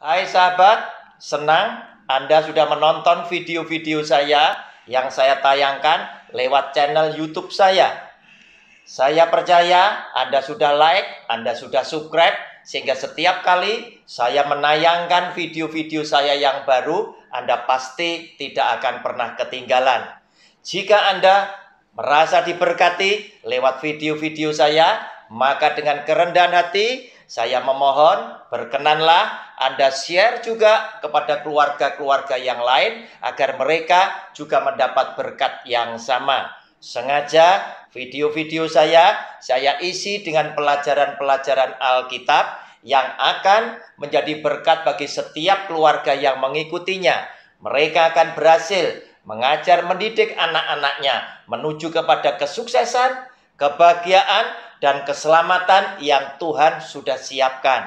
Hai sahabat, senang Anda sudah menonton video-video saya yang saya tayangkan lewat channel YouTube saya. Saya percaya Anda sudah like, Anda sudah subscribe, sehingga setiap kali saya menayangkan video-video saya yang baru, Anda pasti tidak akan pernah ketinggalan. Jika Anda merasa diberkati lewat video-video saya, maka dengan kerendahan hati saya memohon, berkenanlah Anda share juga kepada keluarga-keluarga yang lain agar mereka juga mendapat berkat yang sama. Sengaja video-video saya isi dengan pelajaran-pelajaran Alkitab yang akan menjadi berkat bagi setiap keluarga yang mengikutinya. Mereka akan berhasil mengajar mendidik anak-anaknya menuju kepada kesuksesan, kebahagiaan, dan keselamatan yang Tuhan sudah siapkan.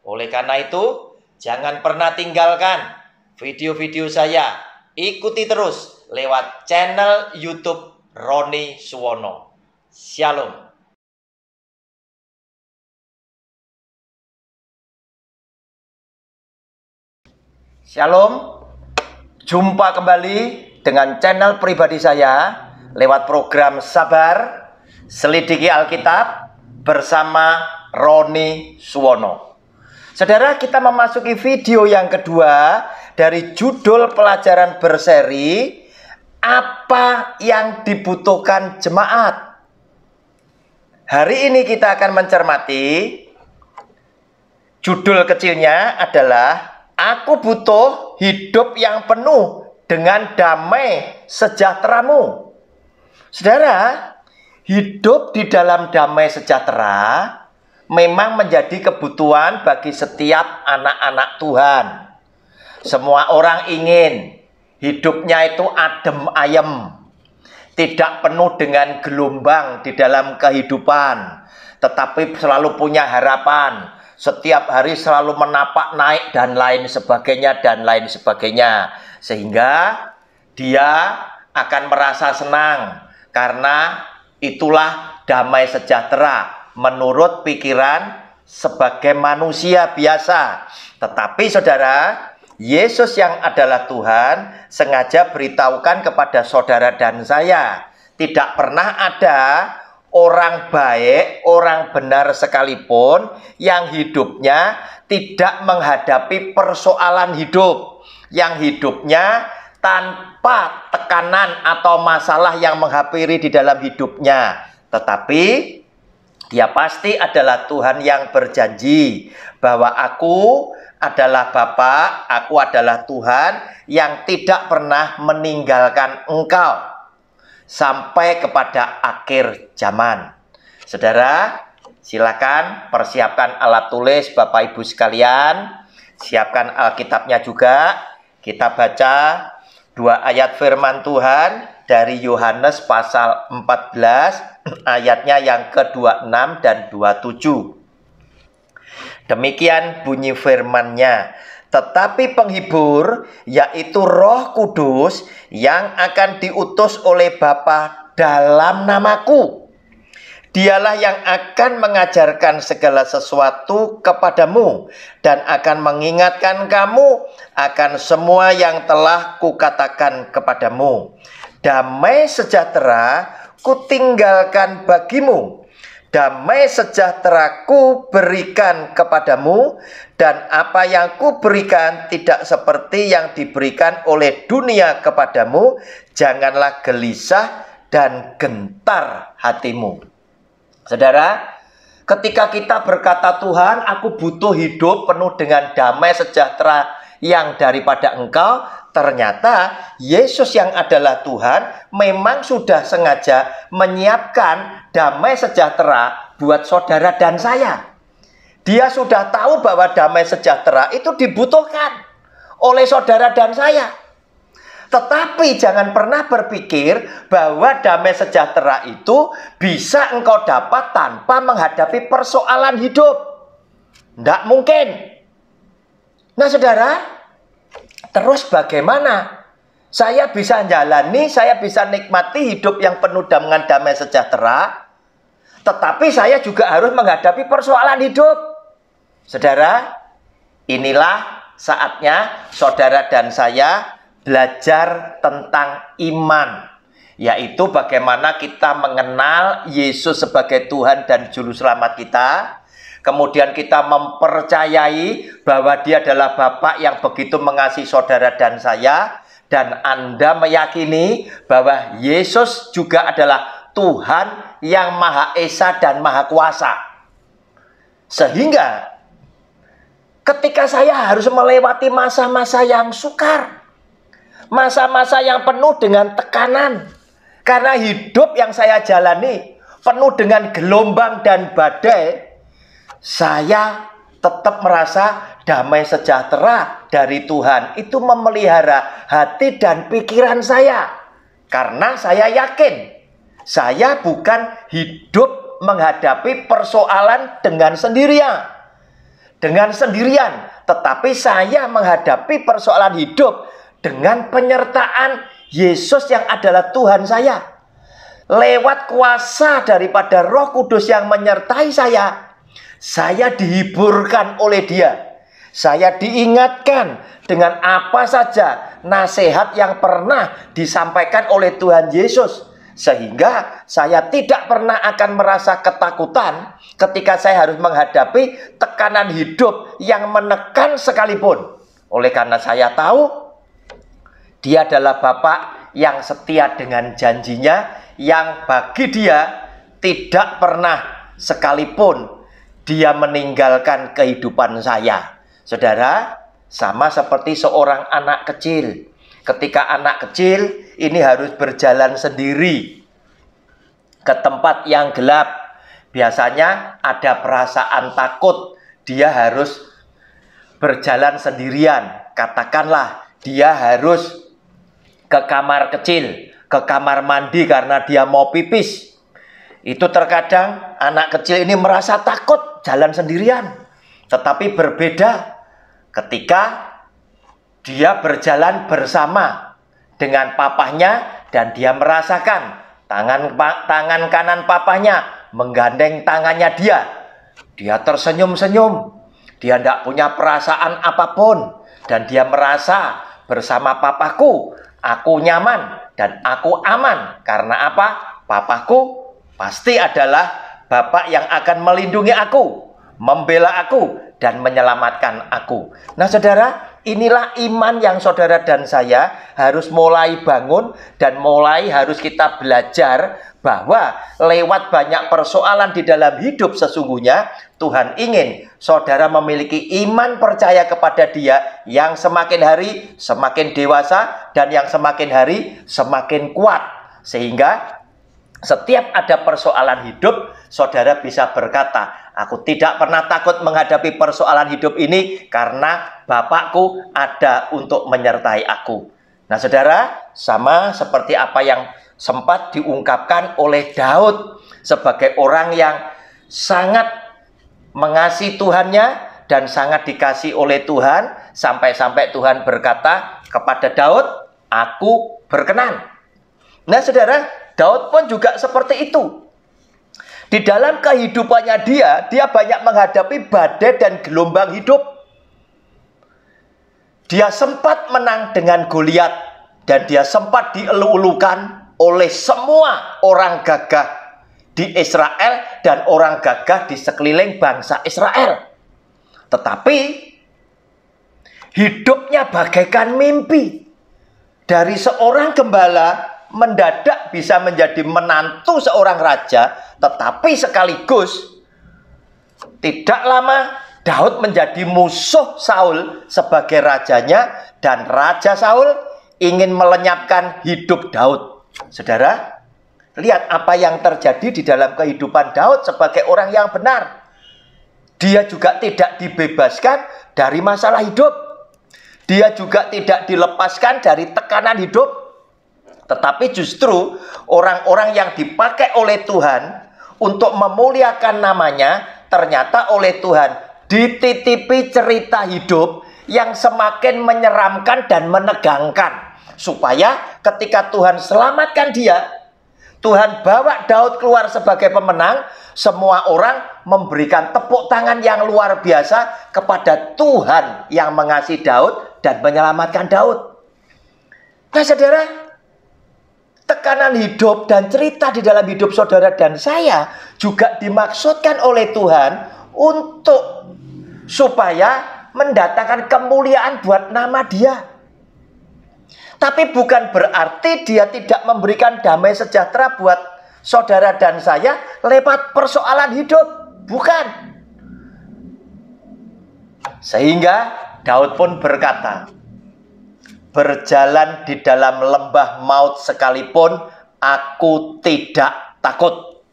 Oleh karena itu, jangan pernah tinggalkan video-video saya. Ikuti terus lewat channel YouTube Roni Suwono. Shalom. Shalom. Jumpa kembali dengan channel pribadi saya lewat program Sabar Selidiki Alkitab bersama Roni Suwono. Saudara, kita memasuki video yang kedua dari judul pelajaran berseri Apa yang dibutuhkan jemaat. Hari ini kita akan mencermati judul kecilnya adalah Aku butuh hidup yang penuh dengan damai sejahteramu. Saudara, hidup di dalam damai sejahtera memang menjadi kebutuhan bagi setiap anak-anak Tuhan. Semua orang ingin hidupnya itu adem ayem, tidak penuh dengan gelombang di dalam kehidupan, tetapi selalu punya harapan. Setiap hari selalu menapak naik dan lain sebagainya. Sehingga dia akan merasa senang karena itulah damai sejahtera menurut pikiran sebagai manusia biasa. Tetapi saudara, Yesus yang adalah Tuhan sengaja beritahukan kepada saudara dan saya, tidak pernah ada orang baik, orang benar sekalipun yang hidupnya tidak menghadapi persoalan hidup, yang hidupnya tanpa tekanan atau masalah yang menghampiri di dalam hidupnya. Tetapi dia pasti adalah Tuhan yang berjanji bahwa aku adalah Bapa, aku adalah Tuhan yang tidak pernah meninggalkan engkau sampai kepada akhir zaman. Saudara, silakan persiapkan alat tulis Bapak Ibu sekalian, siapkan Alkitabnya juga. Kita baca dua ayat firman Tuhan dari Yohanes pasal 14 ayatnya yang ke-26 dan 27. Demikian bunyi firman-Nya. Tetapi penghibur, yaitu Roh Kudus yang akan diutus oleh Bapa dalam namaku, Dialah yang akan mengajarkan segala sesuatu kepadamu dan akan mengingatkan kamu akan semua yang telah kukatakan kepadamu. Damai sejahtera kutinggalkan bagimu, damai sejahtera ku berikan kepadamu, dan apa yang ku berikan tidak seperti yang diberikan oleh dunia kepadamu. Janganlah gelisah dan gentar hatimu. Saudara, ketika kita berkata, Tuhan, aku butuh hidup penuh dengan damai sejahtera yang daripada engkau, ternyata Yesus yang adalah Tuhan memang sudah sengaja menyiapkan damai sejahtera buat saudara dan saya. Dia sudah tahu bahwa damai sejahtera itu dibutuhkan oleh saudara dan saya. Tetapi jangan pernah berpikir bahwa damai sejahtera itu bisa engkau dapat tanpa menghadapi persoalan hidup. Tidak mungkin. Nah saudara, terus bagaimana saya bisa jalani, saya bisa nikmati hidup yang penuh dengan damai sejahtera, tetapi saya juga harus menghadapi persoalan hidup? Saudara, inilah saatnya saudara dan saya belajar tentang iman, yaitu bagaimana kita mengenal Yesus sebagai Tuhan dan Juru Selamat kita. Kemudian kita mempercayai bahwa Dia adalah Bapa yang begitu mengasihi saudara dan saya. Dan Anda meyakini bahwa Yesus juga adalah Tuhan yang Maha Esa dan Maha Kuasa. Sehingga ketika saya harus melewati masa-masa yang sukar, masa-masa yang penuh dengan tekanan, karena hidup yang saya jalani penuh dengan gelombang dan badai, saya tetap merasa damai sejahtera dari Tuhan. Itu memelihara hati dan pikiran saya. Karena saya yakin, saya bukan hidup menghadapi persoalan dengan sendirian. Tetapi saya menghadapi persoalan hidup dengan penyertaan Yesus yang adalah Tuhan saya. Lewat kuasa daripada Roh Kudus yang menyertai saya dihiburkan oleh Dia. Saya diingatkan dengan apa saja nasihat yang pernah disampaikan oleh Tuhan Yesus. Sehingga saya tidak pernah akan merasa ketakutan ketika saya harus menghadapi tekanan hidup yang menekan sekalipun. Oleh karena saya tahu Dia adalah Bapa yang setia dengan janjinya, yang bagi Dia tidak pernah sekalipun Dia meninggalkan kehidupan saya. Saudara, sama seperti seorang anak kecil. Ketika anak kecil ini harus berjalan sendiri ke tempat yang gelap, biasanya ada perasaan takut. Dia harus berjalan sendirian. Katakanlah dia harus ke kamar kecil, ke kamar mandi karena dia mau pipis. Itu terkadang anak kecil ini merasa takut jalan sendirian. Tetapi berbeda ketika dia berjalan bersama dengan papahnya dan dia merasakan tangan kanan papahnya menggandeng tangannya dia. Dia tersenyum-senyum. Dia tidak punya perasaan apapun. Dan dia merasa bersama papaku, aku nyaman dan aku aman. Karena apa? Papaku pasti adalah Bapa yang akan melindungi aku, membela aku, dan menyelamatkan aku. Nah saudara, inilah iman yang saudara dan saya harus mulai bangun dan mulai harus kita belajar bahwa lewat banyak persoalan di dalam hidup sesungguhnya Tuhan ingin saudara memiliki iman percaya kepada Dia yang semakin hari semakin dewasa dan yang semakin hari semakin kuat. Sehingga setiap ada persoalan hidup, saudara bisa berkata, aku tidak pernah takut menghadapi persoalan hidup ini karena Bapakku ada untuk menyertai aku. Nah saudara, sama seperti apa yang sempat diungkapkan oleh Daud sebagai orang yang sangat mengasihi Tuhannya dan sangat dikasihi oleh Tuhan, sampai-sampai Tuhan berkata kepada Daud, aku berkenan. Nah saudara, Daud pun juga seperti itu. Di dalam kehidupannya dia banyak menghadapi badai dan gelombang hidup. Dia sempat menang dengan Goliat dan dia sempat dielu-elukan oleh semua orang gagah di Israel dan orang gagah di sekeliling bangsa Israel. Tetapi hidupnya bagaikan mimpi. Dari seorang gembala mendadak bisa menjadi menantu seorang raja, tetapi sekaligus tidak lama Daud menjadi musuh Saul sebagai rajanya, dan Raja Saul ingin melenyapkan hidup Daud. Saudara, lihat apa yang terjadi di dalam kehidupan Daud sebagai orang yang benar. Dia juga tidak dibebaskan dari masalah hidup. Dia juga tidak dilepaskan dari tekanan hidup. Tetapi justru orang-orang yang dipakai oleh Tuhan untuk memuliakan namanya, ternyata oleh Tuhan dititipi cerita hidup yang semakin menyeramkan dan menegangkan. Supaya ketika Tuhan selamatkan dia, Tuhan bawa Daud keluar sebagai pemenang, semua orang memberikan tepuk tangan yang luar biasa kepada Tuhan yang mengasihi Daud dan menyelamatkan Daud. Nah, saudara, tekanan hidup dan cerita di dalam hidup saudara dan saya juga dimaksudkan oleh Tuhan untuk supaya mendatangkan kemuliaan buat nama Dia. Tapi bukan berarti Dia tidak memberikan damai sejahtera buat saudara dan saya lewat persoalan hidup. Bukan. Sehingga Daud pun berkata, berjalan di dalam lembah maut sekalipun, aku tidak takut.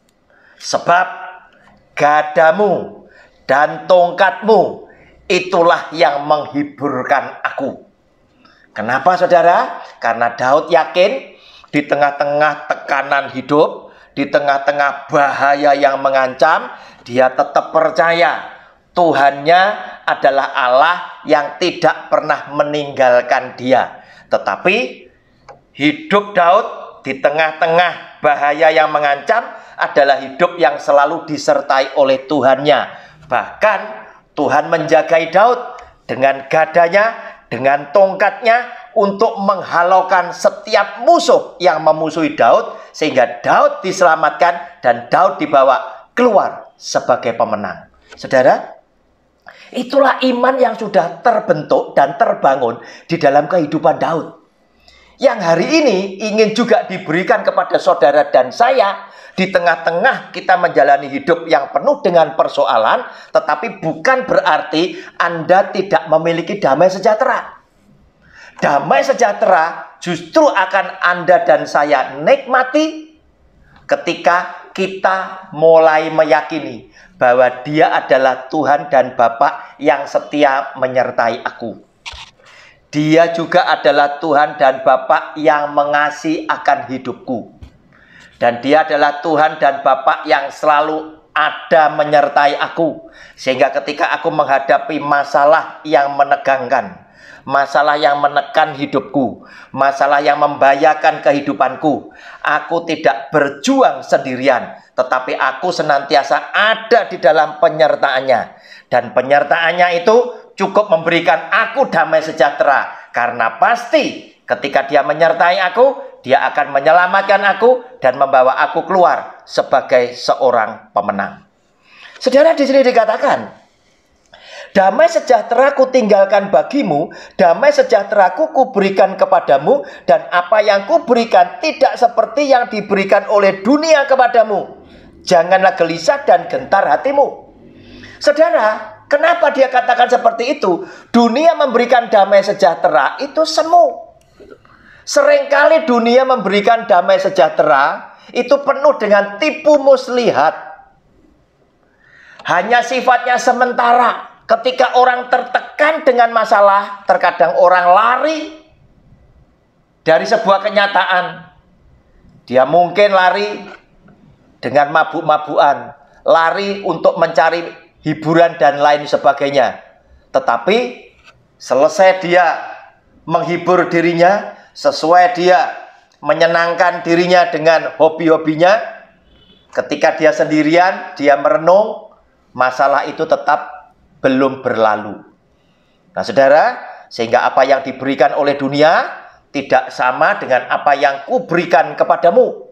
Sebab gadamu dan tongkatmu, itulah yang menghiburkan aku. Kenapa, saudara? Karena Daud yakin di tengah-tengah tekanan hidup, di tengah-tengah bahaya yang mengancam, dia tetap percaya Tuhannya adalah Allah yang tidak pernah meninggalkan dia. Tetapi hidup Daud di tengah-tengah bahaya yang mengancam adalah hidup yang selalu disertai oleh Tuhannya. Bahkan Tuhan menjagai Daud dengan gadanya, dengan tongkatnya untuk menghalaukan setiap musuh yang memusuhi Daud, sehingga Daud diselamatkan dan Daud dibawa keluar sebagai pemenang. Saudara, itulah iman yang sudah terbentuk dan terbangun di dalam kehidupan Daud, yang hari ini ingin juga diberikan kepada saudara dan saya. Di tengah-tengah kita menjalani hidup yang penuh dengan persoalan, tetapi bukan berarti Anda tidak memiliki damai sejahtera. Damai sejahtera justru akan Anda dan saya nikmati ketika kita mulai meyakini bahwa Dia adalah Tuhan dan Bapa yang setia menyertai aku. Dia juga adalah Tuhan dan Bapa yang mengasihi akan hidupku. Dan Dia adalah Tuhan dan Bapa yang selalu ada menyertai aku. Sehingga ketika aku menghadapi masalah yang menegangkan, masalah yang menekan hidupku, masalah yang membahayakan kehidupanku, aku tidak berjuang sendirian, tetapi aku senantiasa ada di dalam penyertaannya. Dan penyertaannya itu cukup memberikan aku damai sejahtera. Karena pasti ketika Dia menyertai aku, Dia akan menyelamatkan aku dan membawa aku keluar sebagai seorang pemenang. Saudara, di sini dikatakan, damai sejahtera ku tinggalkan bagimu, damai sejahtera ku berikan kepadamu, dan apa yang ku berikan tidak seperti yang diberikan oleh dunia kepadamu. Janganlah gelisah dan gentar hatimu. Saudara, kenapa dia katakan seperti itu? Dunia memberikan damai sejahtera itu semu. Seringkali dunia memberikan damai sejahtera itu penuh dengan tipu muslihat. Hanya sifatnya sementara. Ketika orang tertekan dengan masalah, terkadang orang lari dari sebuah kenyataan. Dia mungkin lari dengan mabuk-mabukan, lari untuk mencari hiburan dan lain sebagainya. Tetapi selesai dia menghibur dirinya, sesuai dia menyenangkan dirinya dengan hobi-hobinya, ketika dia sendirian, dia merenung, masalah itu tetap belum berlalu. Nah, saudara, sehingga apa yang diberikan oleh dunia tidak sama dengan apa yang kuberikan kepadamu.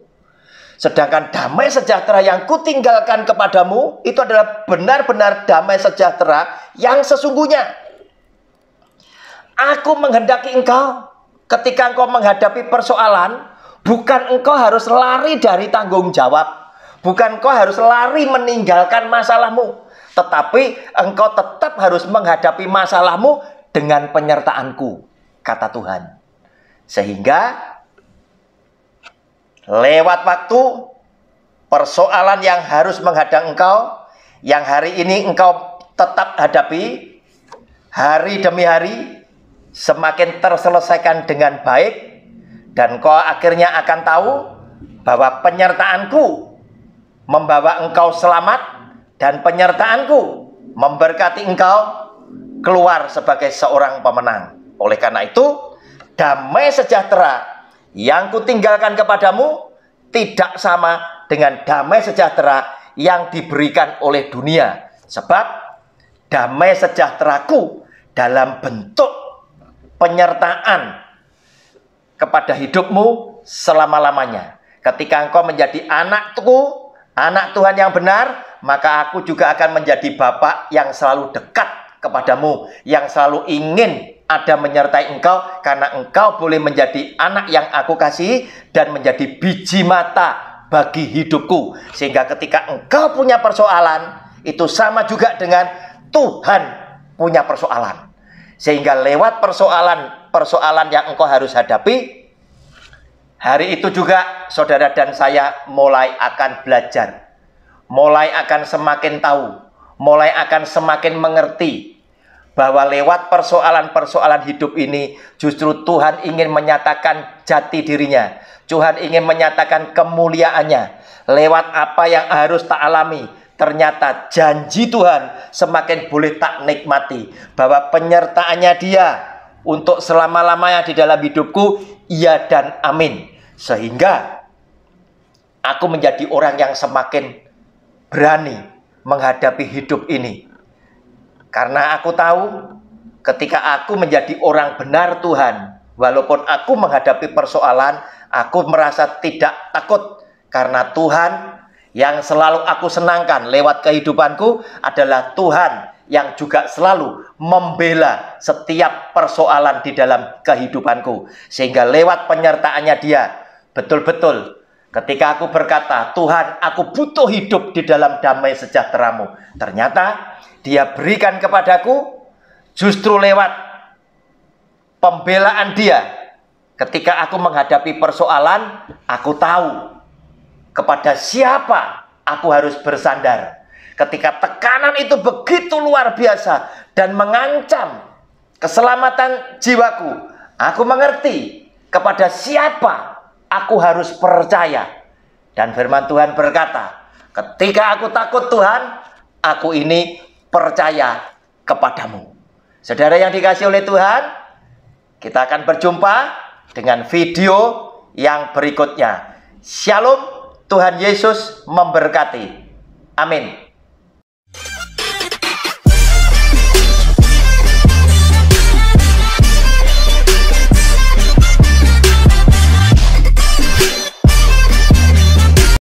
Sedangkan damai sejahtera yang kutinggalkan kepadamu itu adalah benar-benar damai sejahtera yang sesungguhnya. Aku menghendaki engkau ketika engkau menghadapi persoalan, bukan engkau harus lari dari tanggung jawab, bukan engkau harus lari meninggalkan masalahmu, tetapi engkau tetap harus menghadapi masalahmu dengan penyertaanku, kata Tuhan. Sehingga lewat waktu, persoalan yang harus menghadang engkau, yang hari ini engkau tetap hadapi, hari demi hari semakin terselesaikan dengan baik, dan engkau akhirnya akan tahu bahwa penyertaanku membawa engkau selamat, dan penyertaanku memberkati engkau keluar sebagai seorang pemenang. Oleh karena itu, damai sejahtera yang kutinggalkan kepadamu tidak sama dengan damai sejahtera yang diberikan oleh dunia. Sebab damai sejahteraku dalam bentuk penyertaan kepada hidupmu selama-lamanya. Ketika engkau menjadi anakku, anak Tuhan yang benar, maka aku juga akan menjadi Bapa yang selalu dekat kepadamu, yang selalu ingin ada menyertai engkau, karena engkau boleh menjadi anak yang aku kasih dan menjadi biji mata bagi hidupku. Sehingga ketika engkau punya persoalan, itu sama juga dengan Tuhan punya persoalan. Sehingga lewat persoalan yang engkau harus hadapi, hari itu juga saudara dan saya mulai akan belajar, mulai akan semakin tahu, mulai akan semakin mengerti bahwa lewat persoalan-persoalan hidup ini justru Tuhan ingin menyatakan jati dirinya. Tuhan ingin menyatakan kemuliaannya. Lewat apa yang harus tak alami, ternyata janji Tuhan semakin boleh tak nikmati. Bahwa penyertaannya Dia untuk selama-lamanya di dalam hidupku, iya dan amin. Sehingga aku menjadi orang yang semakin berani menghadapi hidup ini. Karena aku tahu ketika aku menjadi orang benar Tuhan, walaupun aku menghadapi persoalan, aku merasa tidak takut. Karena Tuhan yang selalu aku senangkan lewat kehidupanku adalah Tuhan yang juga selalu membela setiap persoalan di dalam kehidupanku. Sehingga lewat penyertaannya Dia, betul-betul ketika aku berkata, Tuhan, aku butuh hidup di dalam damai sejahtera-Mu, ternyata Dia berikan kepadaku justru lewat pembelaan Dia. Ketika aku menghadapi persoalan, aku tahu kepada siapa aku harus bersandar. Ketika tekanan itu begitu luar biasa dan mengancam keselamatan jiwaku, aku mengerti kepada siapa aku harus percaya. Dan firman Tuhan berkata, ketika aku takut Tuhan, aku ini percaya kepadamu. Saudara yang dikasihi oleh Tuhan, kita akan berjumpa dengan video yang berikutnya. Shalom, Tuhan Yesus memberkati. Amin.